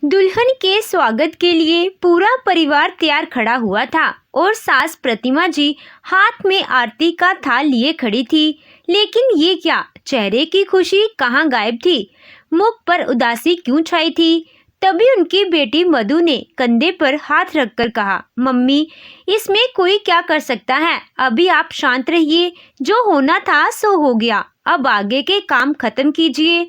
दुल्हन के स्वागत के लिए पूरा परिवार तैयार खड़ा हुआ था और सास प्रतिमा जी हाथ में आरती का थाल लिए खड़ी थी। लेकिन ये क्या, चेहरे की खुशी कहाँ गायब थी? मुख पर उदासी क्यों छाई थी? तभी उनकी बेटी मधु ने कंधे पर हाथ रखकर कहा, मम्मी, इसमें कोई क्या कर सकता है? अभी आप शांत रहिए। जो होना था सो हो गया, अब आगे के काम खत्म कीजिए,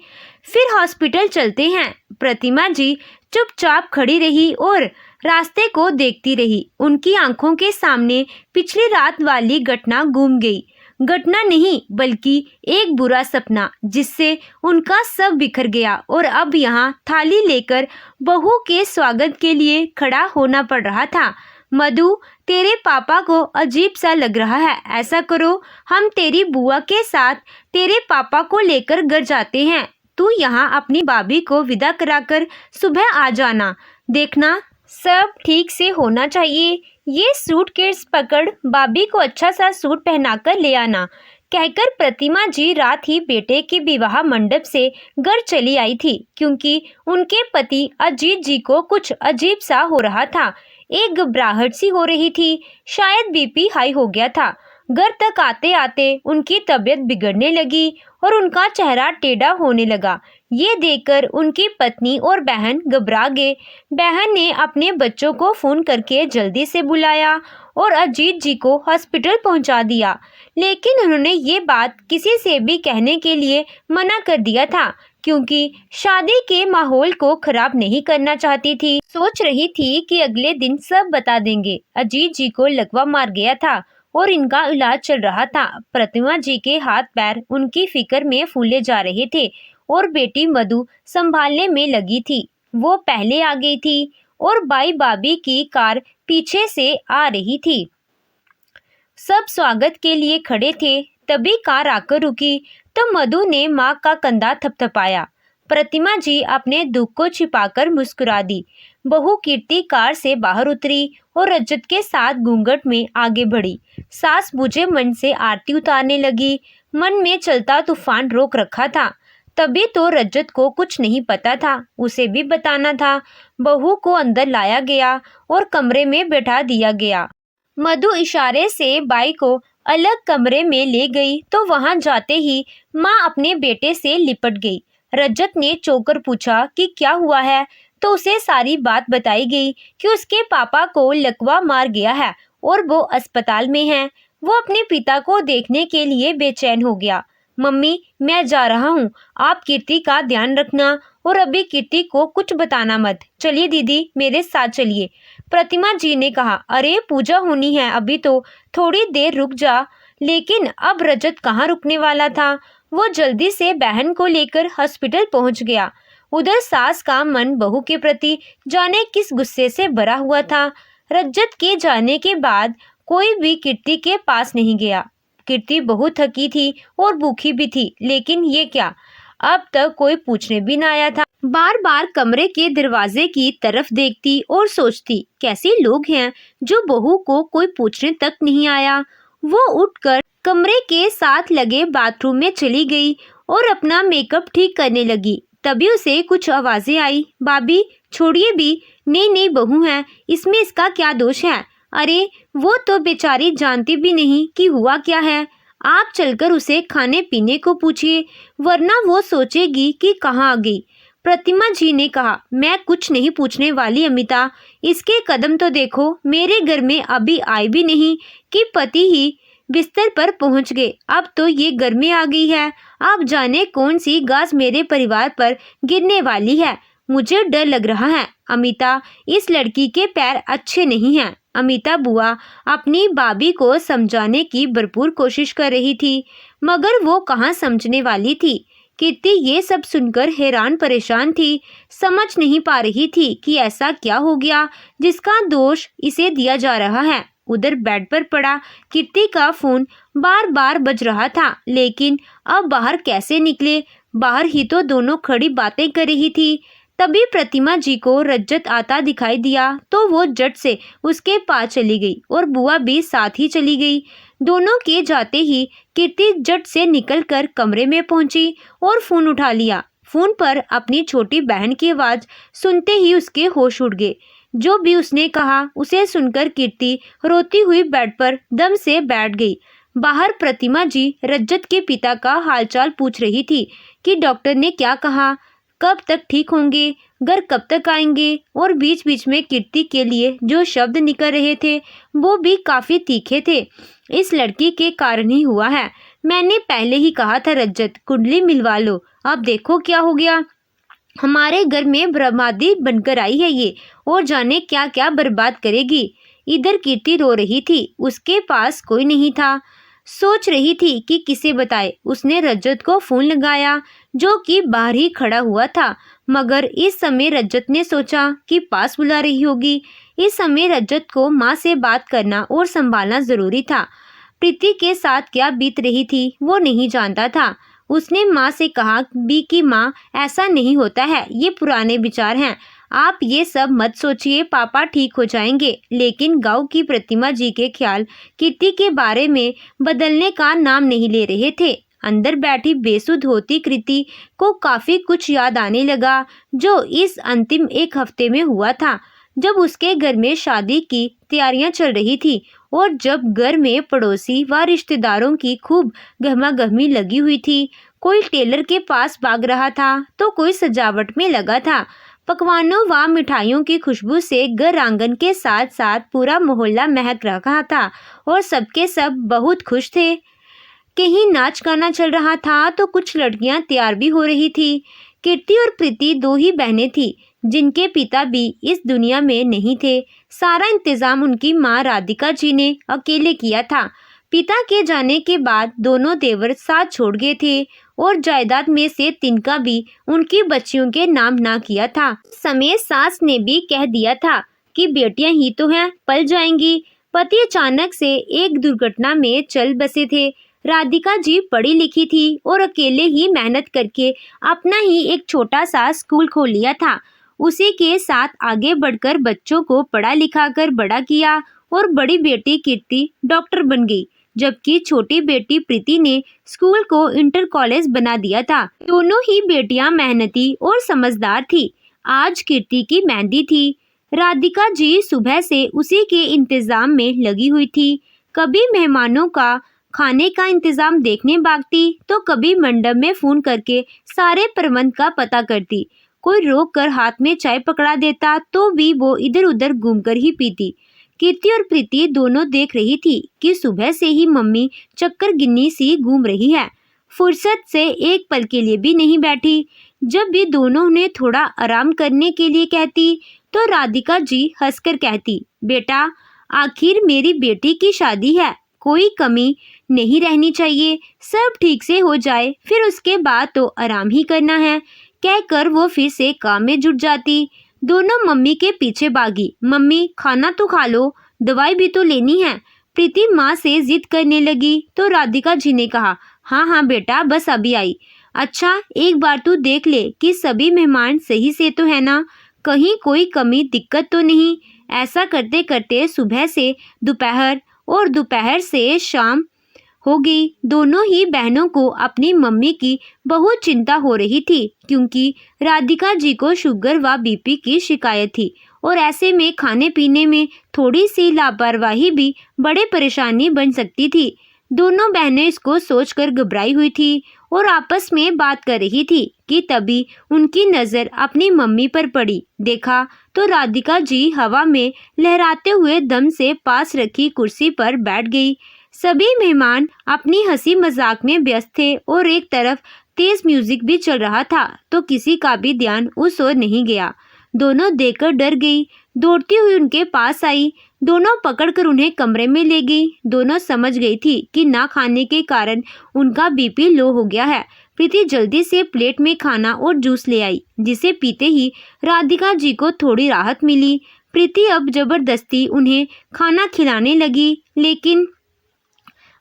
फिर हॉस्पिटल चलते हैं। प्रतिमा जी चुपचाप खड़ी रही और रास्ते को देखती रही। उनकी आंखों के सामने पिछली रात वाली घटना घूम गई। घटना नहीं, बल्कि एक बुरा सपना जिससे उनका सब बिखर गया और अब यहाँ थाली लेकर बहू के स्वागत के लिए खड़ा होना पड़ रहा था। मधु, तेरे पापा को अजीब सा लग रहा है। ऐसा करो, हम तेरी बुआ के साथ तेरे पापा को लेकर घर जाते हैं। तू यहाँ अपनी भाभी को विदा कराकर सुबह आ जाना। देखना सब ठीक से होना चाहिए। ये सूटकेस पकड़, भाभी को अच्छा सा सूट पहनाकर ले आना, कहकर प्रतिमा जी रात ही बेटे के विवाह मंडप से घर चली आई थी, क्योंकि उनके पति अजीत जी को कुछ अजीब सा हो रहा था। एक घबराहट सी हो रही थी, शायद बीपी हाई हो गया था। घर तक आते आते उनकी तबीयत बिगड़ने लगी और उनका चेहरा टेढ़ा होने लगा। ये देखकर उनकी पत्नी और बहन घबरा गए। बहन ने अपने बच्चों को फोन करके जल्दी से बुलाया और अजीत जी को हॉस्पिटल पहुंचा दिया। लेकिन उन्होंने ये बात किसी से भी कहने के लिए मना कर दिया था, क्योंकि शादी के माहौल को खराब नहीं करना चाहती थी। सोच रही थी कि अगले दिन सब बता देंगे। अजीत जी को लकवा मार गया था और इनका इलाज चल रहा था। प्रतिमा जी के हाथ पैर उनकी फिक्र में फूले जा रहे थे और बेटी मधु संभालने में लगी थी। वो पहले आ गई थी और बाई भाभी की कार पीछे से आ रही थी। सब स्वागत के लिए खड़े थे। तभी कार आकर रुकी तो मधु ने माँ का कंधा थपथपाया। प्रतिमा जी अपने दुख को छिपाकर मुस्कुरा दी। बहू कीर्ति कार से बाहर उतरी और रजत के साथ घूंघट में आगे बढ़ी। सास बुझे मन से आरती उतारने लगी। मन में चलता तूफान रोक रखा था। तभी तो रजत को कुछ नहीं पता था, उसे भी बताना था। बहू को अंदर लाया गया और कमरे में बैठा दिया गया। मधु इशारे से बाई को अलग कमरे में ले गई तो वहां जाते ही माँ अपने बेटे से लिपट गई। रजत ने चौंकर पूछा कि क्या हुआ है, तो उसे सारी बात बताई गई कि उसके पापा को लकवा मार गया है और वो अस्पताल में हैं। वो अपने पिता को देखने के लिए बेचैन हो गया। मम्मी, मैं जा रहा हूँ, आप कीर्ति का ध्यान रखना और अभी कीर्ति को कुछ बताना मत। चलिए दीदी, मेरे साथ चलिए, प्रतिमा जी ने कहा। अरे पूजा होनी है, अभी तो थोड़ी देर रुक जा। लेकिन अब रजत कहाँ रुकने वाला था। वो जल्दी से बहन को लेकर हॉस्पिटल पहुंच गया। उधर सास का मन बहू के प्रति जाने किस गुस्से से भरा हुआ था। रजत के जाने के बाद कोई भी कीर्ति के पास नहीं गया। कीर्ति बहुत थकी थी और भूखी भी थी, लेकिन ये क्या, अब तक कोई पूछने भी न आया था। बार बार कमरे के दरवाजे की तरफ देखती और सोचती, कैसे लोग हैं जो बहू को कोई पूछने तक नहीं आया। वो उठकर कमरे के साथ लगे बाथरूम में चली गई और अपना मेकअप ठीक करने लगी। तभी उसे कुछ आवाजें आई। भाभी, छोड़िए भी। नहीं बहू है, इसमें इसका क्या दोष है? अरे वो तो बेचारी जानती भी नहीं कि हुआ क्या है। आप चलकर उसे खाने पीने को पूछिए, वरना वो सोचेगी कि कहाँ आ गई। प्रतिमा जी ने कहा, मैं कुछ नहीं पूछने वाली अमिता, इसके कदम तो देखो। मेरे घर में अभी आए भी नहीं कि पति ही बिस्तर पर पहुंच गए, अब तो ये घर में आ गई है। अब जाने कौन सी गाज मेरे परिवार पर गिरने वाली है। मुझे डर लग रहा है। अमिता, इस लड़की के पैर अच्छे नहीं हैं। अमिता बुआ अपनी भाभी को समझाने की भरपूर कोशिश कर रही थी, मगर वो कहाँ समझने वाली थी। कीर्ति ये सब सुनकर हैरान परेशान थी, समझ नहीं पा रही थी कि ऐसा क्या हो गया जिसका दोष इसे दिया जा रहा है। उधर बेड पर पड़ा कीर्ति का फोन बार बार बज रहा था, लेकिन अब बाहर कैसे निकले? बाहर ही तो दोनों खड़ी बातें कर रही थी। तभी प्रतिमा जी को रजत आता दिखाई दिया तो वो झट से उसके पास चली गई और बुआ भी साथ ही चली गई। दोनों के जाते ही कीर्ति झट से निकलकर कमरे में पहुंची और फोन उठा लिया। फोन पर अपनी छोटी बहन की आवाज़ सुनते ही उसके होश उड़ गए। जो भी उसने कहा उसे सुनकर कीर्ति रोती हुई बेड पर दम से बैठ गई। बाहर प्रतिमा जी रज्जत के पिता का हालचाल पूछ रही थी कि डॉक्टर ने क्या कहा, कब तक ठीक होंगे, घर कब तक आएंगे, और बीच बीच में कीर्ति के लिए जो शब्द निकल रहे थे वो भी काफ़ी तीखे थे। इस लड़की के कारण ही हुआ है। मैंने पहले ही कहा था रज्जत, कुंडली मिलवा लो, अब देखो क्या हो गया। हमारे घर में बर्बादी बनकर आई है ये, और जाने क्या क्या बर्बाद करेगी। इधर कीर्ति रो रही थी, उसके पास कोई नहीं था। सोच रही थी कि किसे बताए। उसने रज्जत को फोन लगाया जो कि बाहर ही खड़ा हुआ था, मगर इस समय रज्जत ने सोचा कि पास बुला रही होगी। इस समय रज्जत को माँ से बात करना और संभालना ज़रूरी था। प्रीति के साथ क्या बीत रही थी वो नहीं जानता था। उसने माँ से कहा भी कि माँ, ऐसा नहीं होता है, ये पुराने विचार हैं, आप ये सब मत सोचिए, पापा ठीक हो जाएंगे। लेकिन गांव की प्रतिमा जी के ख्याल कीर्ति के बारे में बदलने का नाम नहीं ले रहे थे। अंदर बैठी बेसुध होती कृति को काफ़ी कुछ याद आने लगा जो इस अंतिम एक हफ्ते में हुआ था, जब उसके घर में शादी की तैयारियां चल रही थी और जब घर में पड़ोसी व रिश्तेदारों की खूब गहमागहमी लगी हुई थी। कोई टेलर के पास भाग रहा था तो कोई सजावट में लगा था। पकवानों व मिठाइयों की खुशबू से घर आंगन के साथ साथ पूरा मोहल्ला महक रहा था और सबके सब बहुत खुश थे। कहीं नाच गाना चल रहा था तो कुछ लड़कियां तैयार भी हो रही थी। कीर्ति और प्रीति दो ही बहनें थी जिनके पिता भी इस दुनिया में नहीं थे। सारा इंतजाम उनकी माँ राधिका जी ने अकेले किया था। पिता के जाने के बाद दोनों देवर साथ छोड़ गए थे और जायदाद में से तिनका भी उनकी बच्चियों के नाम ना किया था। समय सास ने भी कह दिया था कि बेटियां ही तो हैं, पल जाएंगी। पति अचानक से एक दुर्घटना में चल बसे थे। राधिका जी पढ़ी लिखी थी और अकेले ही मेहनत करके अपना ही एक छोटा सा स्कूल खोल लिया था। उसी के साथ आगे बढ़कर बच्चों को पढ़ा लिखा कर बड़ा किया और बड़ी बेटी कीर्ति डॉक्टर बन गई, जबकि छोटी बेटी प्रीति ने स्कूल को इंटर कॉलेज बना दिया था। दोनों ही बेटियां मेहनती और समझदार थी। आज कीर्ति की मेहंदी थी। राधिका जी सुबह से उसी के इंतजाम में लगी हुई थी। कभी मेहमानों का खाने का इंतजाम देखने भागती तो कभी मंडप में फोन करके सारे प्रबंध का पता करती। कोई रोक कर हाथ में चाय पकड़ा देता तो भी वो इधर उधर घूमकर ही पीती। कीर्ति और प्रीति दोनों देख रही थी कि सुबह से ही मम्मी चक्कर गिन्नी सी घूम रही है, फुर्सत से एक पल के लिए भी नहीं बैठी। जब भी दोनों उन्हें थोड़ा आराम करने के लिए कहती तो राधिका जी हंसकर कहती, बेटा, आखिर मेरी बेटी की शादी है, कोई कमी नहीं रहनी चाहिए, सब ठीक से हो जाए फिर उसके बाद तो आराम ही करना है। कहकर वो फिर से काम में जुट जाती। दोनों मम्मी के पीछे भागी। मम्मी, खाना तो खा लो, दवाई भी तो लेनी है। प्रीति माँ से जिद करने लगी तो राधिका जी ने कहा, हाँ हाँ बेटा, बस अभी आई। अच्छा, एक बार तू देख ले कि सभी मेहमान सही से तो है ना, कहीं कोई कमी दिक्कत तो नहीं। ऐसा करते करते सुबह से दोपहर और दोपहर से शाम हो गई। दोनों ही बहनों को अपनी मम्मी की बहुत चिंता हो रही थी क्योंकि राधिका जी को शुगर व बीपी की शिकायत थी और ऐसे में खाने पीने में थोड़ी सी लापरवाही भी बड़े परेशानी बन सकती थी। दोनों बहनें इसको सोचकर घबराई हुई थी और आपस में बात कर रही थी कि तभी उनकी नज़र अपनी मम्मी पर पड़ी। देखा तो राधिका जी हवा में लहराते हुए दम से पास रखी कुर्सी पर बैठ गई। सभी मेहमान अपनी हंसी मजाक में व्यस्त थे और एक तरफ तेज म्यूजिक भी चल रहा था तो किसी का भी ध्यान उस ओर नहीं गया। दोनों देखकर डर गई, दौड़ती हुई उनके पास आई, दोनों पकड़कर उन्हें कमरे में ले गई। दोनों समझ गई थी कि ना खाने के कारण उनका बीपी लो हो गया है। प्रीति जल्दी से प्लेट में खाना और जूस ले आई, जिसे पीते ही राधिका जी को थोड़ी राहत मिली। प्रीति अब जबरदस्ती उन्हें खाना खिलाने लगी, लेकिन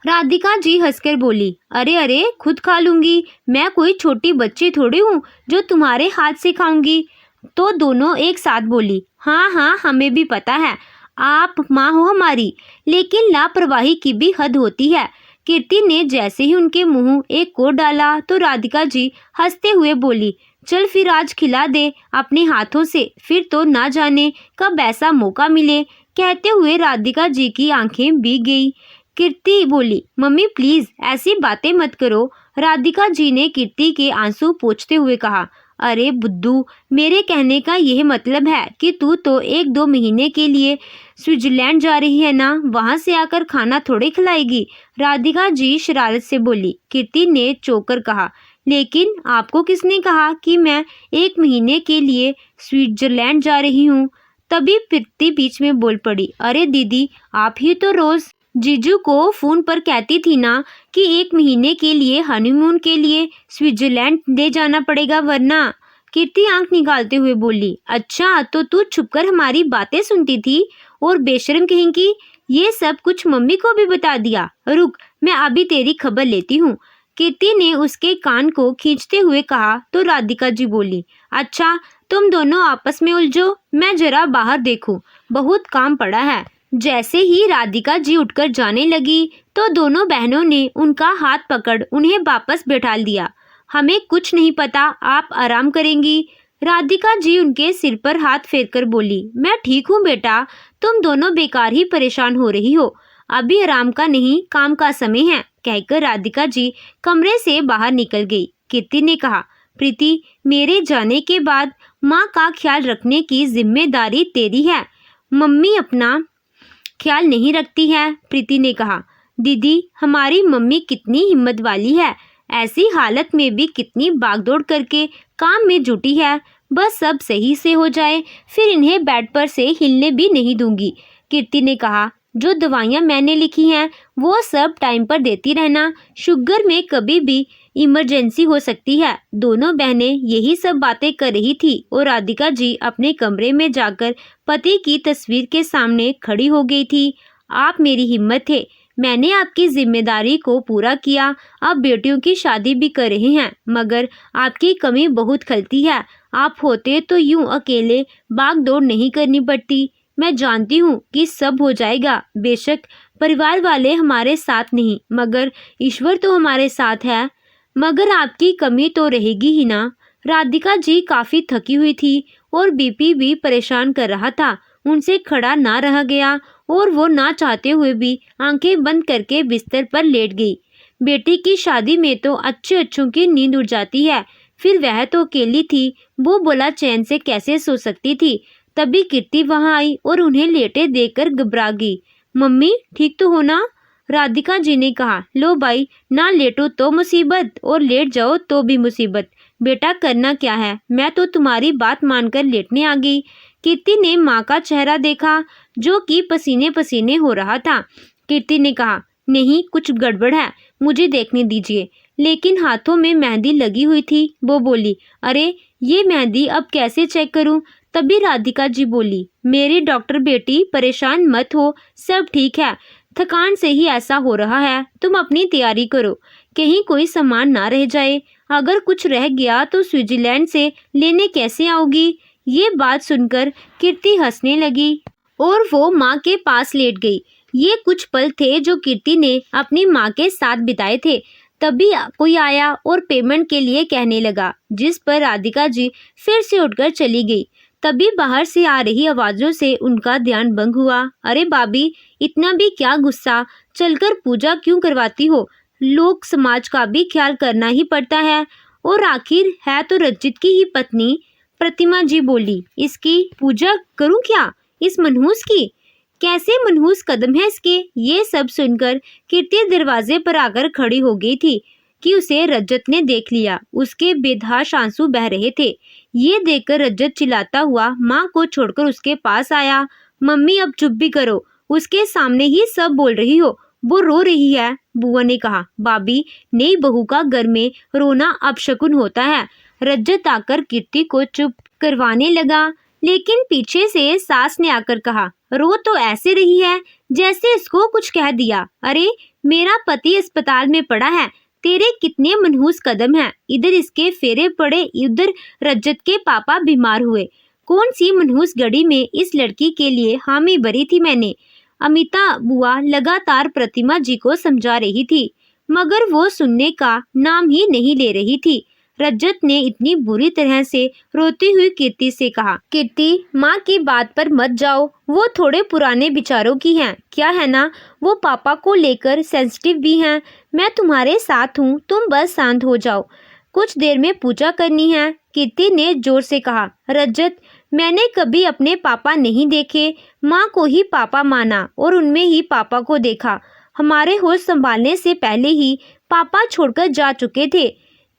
राधिका जी हंसकर बोली, अरे अरे, खुद खा लूंगी, मैं कोई छोटी बच्ची थोड़ी हूँ जो तुम्हारे हाथ से खाऊंगी। तो दोनों एक साथ बोली, हाँ हाँ, हमें भी पता है, आप माँ हो हमारी, लेकिन लापरवाही की भी हद होती है। कीर्ति ने जैसे ही उनके मुंह एक कोट डाला तो राधिका जी हंसते हुए बोली, चल फिर आज खिला दे अपने हाथों से, फिर तो ना जाने कब ऐसा मौका मिले। कहते हुए राधिका जी की आंखें भीग गई। कीर्ति बोली, मम्मी प्लीज ऐसी बातें मत करो। राधिका जी ने कीर्ति के आंसू पोंछते हुए कहा, अरे बुद्धू, मेरे कहने का यह मतलब है कि तू तो 1-2 महीने के लिए स्विट्जरलैंड जा रही है ना, वहां से आकर खाना थोड़े खिलाएगी। राधिका जी शरारत से बोली। कीर्ति ने चौंकर कहा, लेकिन आपको किसने कहा कि मैं 1 महीने के लिए स्विट्जरलैंड जा रही हूँ? तभी कीर्ति बीच में बोल पड़ी, अरे दीदी, आप ही तो रोज जीजू को फोन पर कहती थी ना कि 1 महीने के लिए हनीमून के लिए स्विट्जरलैंड ले जाना पड़ेगा वरना। कीर्ति आंख निकालते हुए बोली, अच्छा तो तू छुपकर हमारी बातें सुनती थी और बेशर्म कहेंगी ये सब कुछ मम्मी को भी बता दिया। रुक, मैं अभी तेरी खबर लेती हूँ। कीर्ति ने उसके कान को खींचते हुए कहा तो राधिका जी बोली, अच्छा तुम दोनों आपस में उलझो, मैं जरा बाहर देखूं, बहुत काम पड़ा है। जैसे ही राधिका जी उठकर जाने लगी तो दोनों बहनों ने उनका हाथ पकड़ उन्हें वापस बैठा दिया। हमें कुछ नहीं पता, आप आराम करेंगी। राधिका जी उनके सिर पर हाथ फेरकर बोली, मैं ठीक हूँ बेटा, तुम दोनों बेकार ही परेशान हो रही हो, अभी आराम का नहीं काम का समय है। कहकर राधिका जी कमरे से बाहर निकल गई। कीर्ति ने कहा, प्रीति, मेरे जाने के बाद माँ का ख्याल रखने की जिम्मेदारी तेरी है, मम्मी अपना ख्याल नहीं रखती है। प्रीति ने कहा, दीदी हमारी मम्मी कितनी हिम्मत वाली है, ऐसी हालत में भी कितनी भागदौड़ करके काम में जुटी है। बस सब सही से हो जाए फिर इन्हें बेड पर से हिलने भी नहीं दूंगी। कीर्ति ने कहा, जो दवाइयाँ मैंने लिखी हैं वो सब टाइम पर देती रहना, शुगर में कभी भी इमरजेंसी हो सकती है। दोनों बहनें यही सब बातें कर रही थी और राधिका जी अपने कमरे में जाकर पति की तस्वीर के सामने खड़ी हो गई थी। आप मेरी हिम्मत थे, मैंने आपकी जिम्मेदारी को पूरा किया, आप बेटियों की शादी भी कर रहे हैं, मगर आपकी कमी बहुत खलती है। आप होते तो यूं अकेले भाग दौड़ नहीं करनी पड़ती। मैं जानती हूँ कि सब हो जाएगा, बेशक परिवार वाले हमारे साथ नहीं, मगर ईश्वर तो हमारे साथ है। मगर आपकी कमी तो रहेगी ही ना। राधिका जी काफ़ी थकी हुई थी और बीपी भी परेशान कर रहा था। उनसे खड़ा ना रहा गया और वो ना चाहते हुए भी आंखें बंद करके बिस्तर पर लेट गई। बेटी की शादी में तो अच्छों की नींद उड़ जाती है, फिर वह तो अकेली थी, वो बोला चैन से कैसे सो सकती थी। तभी कीर्ति वहां आई और उन्हें लेटे देखकर घबरा गई। मम्मी ठीक तो हो ना? राधिका जी ने कहा, लो भाई, ना लेटो तो मुसीबत और लेट जाओ तो भी मुसीबत। बेटा करना क्या है, मैं तो तुम्हारी बात मानकर लेटने आ गई। कीर्ति ने माँ का चेहरा देखा जो कि पसीने पसीने हो रहा था। कीर्ति ने कहा, नहीं कुछ गड़बड़ है, मुझे देखने दीजिए। लेकिन हाथों में मेहंदी लगी हुई थी। वो बोली, अरे ये मेहंदी अब कैसे चेक करूं? तभी राधिका जी बोली, मेरी डॉक्टर बेटी परेशान मत हो, सब ठीक है, थकान से ही ऐसा हो रहा है, तुम अपनी तैयारी करो, कहीं कोई सामान ना रह जाए, अगर कुछ रह गया तो स्विट्जरलैंड से लेने कैसे आओगी? ये बात सुनकर कीर्ति हंसने लगी और वो माँ के पास लेट गई। ये कुछ पल थे जो कीर्ति ने अपनी माँ के साथ बिताए थे। तभी कोई आया और पेमेंट के लिए कहने लगा, जिस पर राधिका जी फिर से उठकर चली गई। तभी बाहर से आ रही आवाज़ों से उनका ध्यान भंग हुआ। अरे भाभी, इतना भी क्या गुस्सा, चलकर पूजा क्यों करवाती हो? लोग समाज का भी ख्याल करना ही पड़ता है, और आखिर है तो रंजित की ही पत्नी। प्रतिमा जी बोली, इसकी पूजा करूं क्या, इस मनहूस की? कैसे मनहूस कदम है इसके? ये सब सुनकर कीर्ति दरवाजे पर आकर खड़ी हो गई थी कि उसे रजत ने देख लिया। उसके बेतहाश आंसू बह रहे थे। ये देखकर रजत चिल्लाता हुआ माँ को छोड़कर उसके पास आया। मम्मी अब चुप भी करो, उसके सामने ही सब बोल रही हो, वो रो रही है। बुआ ने कहा, भाभी, नई बहू का घर में रोना अपशकुन होता है। रजत आकर कीर्ति को चुप करवाने लगा, लेकिन पीछे से सास ने आकर कहा, रो तो ऐसे रही है जैसे इसको कुछ कह दिया। अरे मेरा पति अस्पताल में पड़ा है, तेरे कितने मनहूस कदम हैं, इधर इसके फेरे पड़े, उधर रजत के पापा बीमार हुए। कौन सी मनहूस घड़ी में इस लड़की के लिए हामी भरी थी मैंने। अमिता बुआ लगातार प्रतिमा जी को समझा रही थी, मगर वो सुनने का नाम ही नहीं ले रही थी। रजत ने इतनी बुरी तरह से रोती हुई कीर्ति से कहा। कीर्ति, माँ की बात पर मत जाओ, वो थोड़े पुराने विचारों की हैं, क्या है ना, वो पापा को लेकर सेंसिटिव भी हैं। मैं तुम्हारे साथ हूँ, तुम बस शांत हो जाओ, कुछ देर में पूजा करनी है, कीर्ति ने जोर से कहा। रजत, मैंने कभी अपने पापा नहीं देखे, माँ को ही पापा माना और उनमें ही पापा को देखा। हमारे होश संभालने से पहले ही पापा छोड़कर जा चुके थे।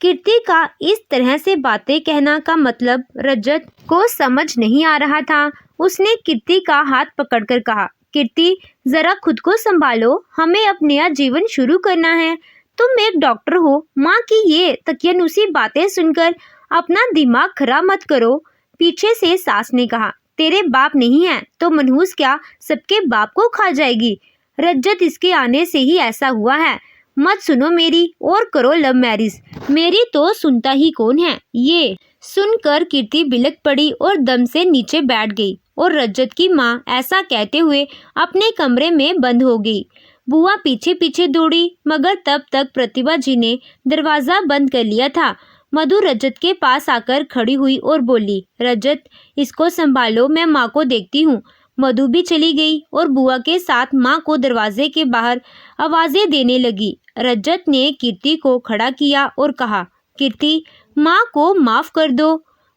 कीर्ति का इस तरह से बातें कहना का मतलब रजत को समझ नहीं आ रहा था। उसने कीर्ति का हाथ पकड़कर कहा, कीर्ति, जरा खुद को संभालो, हमें अब नया जीवन शुरू करना है। तुम एक डॉक्टर हो, माँ की ये तकियनुसी बातें सुनकर अपना दिमाग खराब मत करो। पीछे से सास ने कहा, तेरे बाप नहीं है तो मनहूस क्या सबके बाप को खा जाएगी। रज्जत, इसके आने से ही ऐसा हुआ है, मत सुनो मेरी और करो लव मैरिज। मेरी तो सुनता ही कौन है। ये सुनकर कीर्ति बिलक पड़ी और दम से नीचे बैठ गई और रज्जत की माँ ऐसा कहते हुए अपने कमरे में बंद हो गई। बुआ पीछे पीछे दौड़ी, मगर तब तक प्रतिभा जी ने दरवाजा बंद कर लिया था। मधु रजत के पास आकर खड़ी हुई और बोली, रजत, इसको संभालो, मैं माँ को देखती हूँ। मधु भी चली गई और बुआ के साथ माँ को दरवाजे के बाहर आवाजें देने लगी। रजत ने कीर्ति को खड़ा किया और कहा, कीर्ति, माँ को माफ कर दो,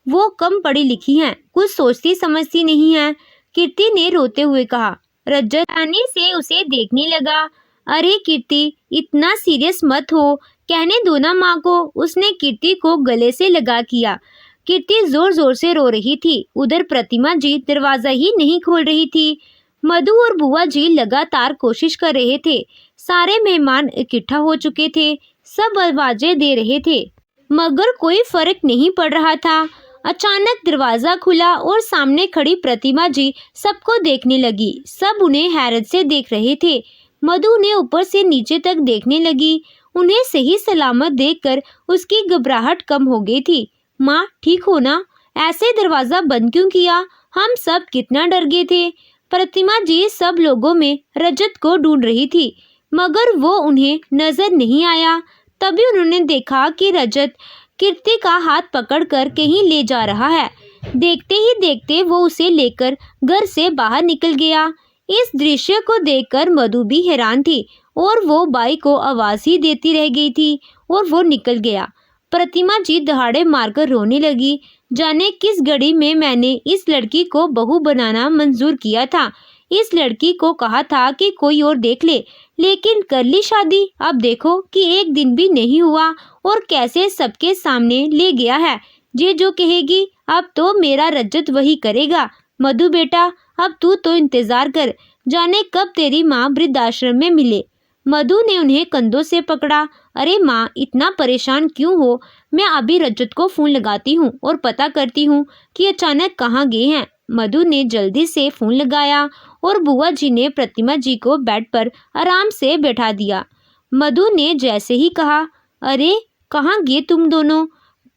वो कम पढ़ी लिखी हैं, कुछ सोचती समझती नहीं है। कीर्ति ने रोते हुए कहा। रजत आने से उसे देखने लगा। अरे कीर्ति, इतना सीरियस मत हो, कहने दो ना माँ को। उसने कीर्ति को गले से लगा किया। कीर्ति जोर जोर से रो रही थी। उधर प्रतिमा जी दरवाजा ही नहीं खोल रही थी। मधु और बुआ जी लगातार कोशिश कर रहे थे। सारे मेहमान इकट्ठा हो चुके थे, सब आवाजें दे रहे थे, मगर कोई फर्क नहीं पड़ रहा था। अचानक दरवाजा खुला और सामने खड़ी प्रतिमा जी सबको देखने लगी। सब उन्हें हैरत से देख रहे थे। मधु ने ऊपर से नीचे तक देखने लगी। उन्हें सही सलामत देखकर उसकी घबराहट कम हो गई थी। माँ, ठीक हो ना? ऐसे दरवाजा बंद क्यों किया? हम सब कितना डर गए थे। प्रतिमा जी सब लोगों में रजत को ढूंढ रही थी, मगर वो उन्हें नजर नहीं आया। तभी उन्होंने देखा कि रजत कीर्ति का हाथ पकड़कर कहीं ले जा रहा है। देखते ही देखते वो उसे लेकर घर से बाहर निकल गया। इस दृश्य को देखकर मधु भी हैरान थी और वो बाई को आवाज ही देती रह गई थी और वो निकल गया। प्रतिमा जी दहाड़े मारकर रोने लगी। जाने किस घड़ी में मैंने इस लड़की को बहू बनाना मंजूर किया था। इस लड़की को कहा था कि कोई और देख ले, लेकिन कर ली शादी। अब देखो कि एक दिन भी नहीं हुआ और कैसे सबके सामने ले गया है। ये जो कहेगी अब तो मेरा रजत वही करेगा। मधु बेटा, अब तू तो इंतजार कर, जाने कब तेरी माँ वृद्धाश्रम में मिले। मधु ने उन्हें कंधों से पकड़ा। अरे माँ, इतना परेशान क्यों हो? मैं अभी रजत को फोन लगाती हूँ और पता करती हूँ कि अचानक कहाँ गए हैं। मधु ने जल्दी से फोन लगाया और बुआ जी ने प्रतिमा जी को बेड पर आराम से बैठा दिया। मधु ने जैसे ही कहा, अरे कहाँ गए तुम दोनों?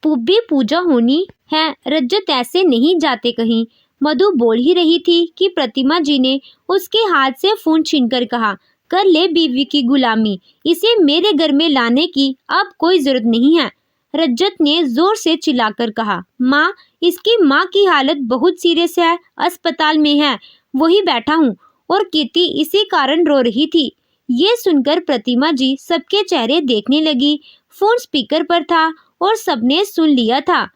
भी पूजा होनी है, रजत ऐसे नहीं जाते कहीं। मधु बोल ही रही थी कि प्रतिमा जी ने उसके हाथ से फोन छीनकर कहा, कर ले बीवी की गुलामी, इसे मेरे घर में लाने की अब कोई जरूरत नहीं है। रजत ने जोर से चिल्लाकर कहा, माँ, इसकी माँ की हालत बहुत सीरियस है, अस्पताल में है, वही बैठा हूँ। और कीर्ति इसी कारण रो रही थी। ये सुनकर प्रतिमा जी सबके चेहरे देखने लगी। फोन स्पीकर पर था और सबने सुन लिया था।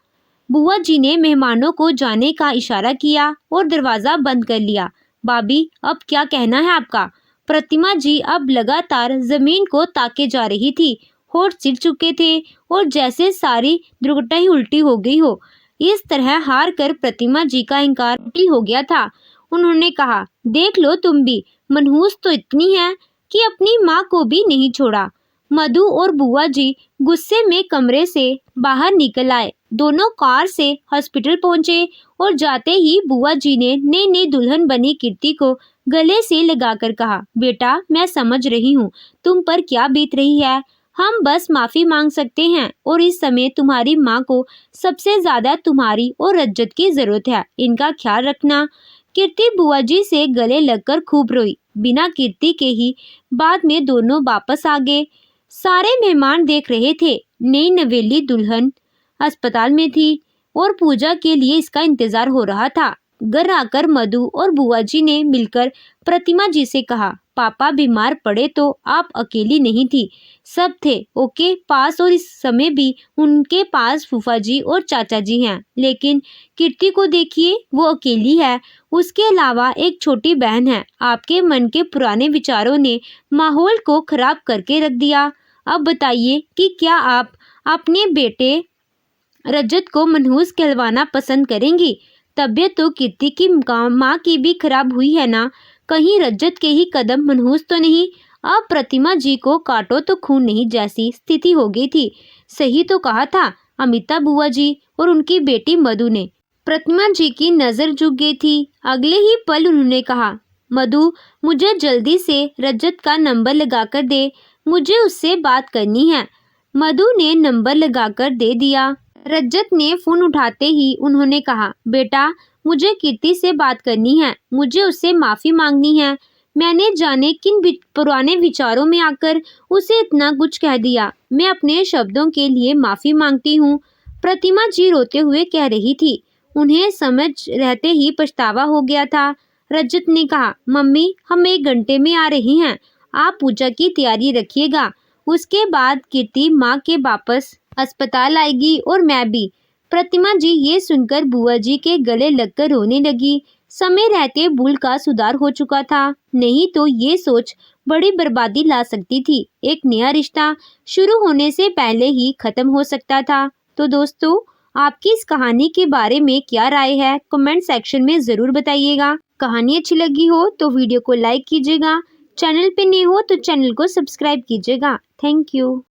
बुआ जी ने मेहमानों को जाने का इशारा किया और दरवाजा बंद कर लिया। भाभी, अब क्या कहना है आपका? प्रतिमा जी अब लगातार जमीन को ताके जा रही थी। होठ सिर चुके थे और जैसे सारी दुर्घटना ही उल्टी हो गई हो। इस तरह हार कर प्रतिमा जी का अहंकार उल्टी हो गया था। उन्होंने कहा, देख लो तुम भी, मनहूस तो इतनी है कि अपनी माँ को भी नहीं छोड़ा। मधु और बुआ जी गुस्से में कमरे से बाहर निकल आए। दोनों कार से हॉस्पिटल पहुंचे और जाते ही बुआ जी ने नई नई दुल्हन बनी कीर्ति को गले से लगाकर कहा, बेटा, मैं समझ रही हूँ तुम पर क्या बीत रही है। हम बस माफी मांग सकते हैं और इस समय तुम्हारी माँ को सबसे ज्यादा तुम्हारी और रज्जत की जरूरत है। इनका ख्याल रखना। कीर्ति बुआ जी से गले लगकर खूब रोई। बिना कीर्ति के ही बाद में दोनों वापस आ गए। सारे मेहमान देख रहे थे। नई नवेली दुल्हन अस्पताल में थी और पूजा के लिए इसका इंतजार हो रहा था। घर आकर मधु और बुआ जी ने मिलकर प्रतिमा जी से कहा, पापा बीमार पड़े तो आप अकेली नहीं थी, सब थे ओके पास और इस समय भी उनके पास फूफा जी और चाचा जी हैं। लेकिन कीर्ति को देखिए, वो अकेली है, उसके अलावा एक छोटी बहन है। आपके मन के पुराने विचारों ने माहौल को खराब करके रख दिया। अब बताइए कि क्या आप अपने बेटे रजत को मनहूस कहलवाना पसंद करेंगी? तबीयत तो कीर्ति की माँ की भी खराब हुई है ना, कहीं रजत के ही कदम मनहूस तो नहीं? अब प्रतिमा जी को काटो तो खून नहीं जैसी स्थिति हो गई थी। सही तो कहा था अमिता बुआ जी और उनकी बेटी मधु ने। प्रतिमा जी की नज़र झुक गई थी। अगले ही पल उन्होंने कहा, मधु मुझे जल्दी से रजत का नंबर लगाकर दे, मुझे उससे बात करनी है। मधु ने नंबर लगाकर दे दिया। रजत ने फोन उठाते ही उन्होंने कहा, बेटा मुझे कीर्ति से बात करनी है, मुझे उससे माफ़ी मांगनी है। मैंने जाने किन पुराने विचारों में आकर उसे इतना कुछ कह दिया। मैं अपने शब्दों के लिए माफ़ी मांगती हूँ। प्रतिमा जी रोते हुए कह रही थी। उन्हें समझ रहते ही पछतावा हो गया था। रजत ने कहा, मम्मी हम 1 घंटे में आ रही हैं, आप पूजा की तैयारी रखिएगा। उसके बाद कीर्ति माँ के वापस अस्पताल आएगी और मैं भी। प्रतिमा जी ये सुनकर बुआ जी के गले लगकर रोने लगी। समय रहते भूल का सुधार हो चुका था, नहीं तो ये सोच बड़ी बर्बादी ला सकती थी। एक नया रिश्ता शुरू होने से पहले ही खत्म हो सकता था। तो दोस्तों, आपकी इस कहानी के बारे में क्या राय है, कमेंट सेक्शन में ज़रूर बताइएगा। कहानी अच्छी लगी हो तो वीडियो को लाइक कीजिएगा, चैनल पे नए हो तो चैनल को सब्सक्राइब कीजिएगा। Thank you.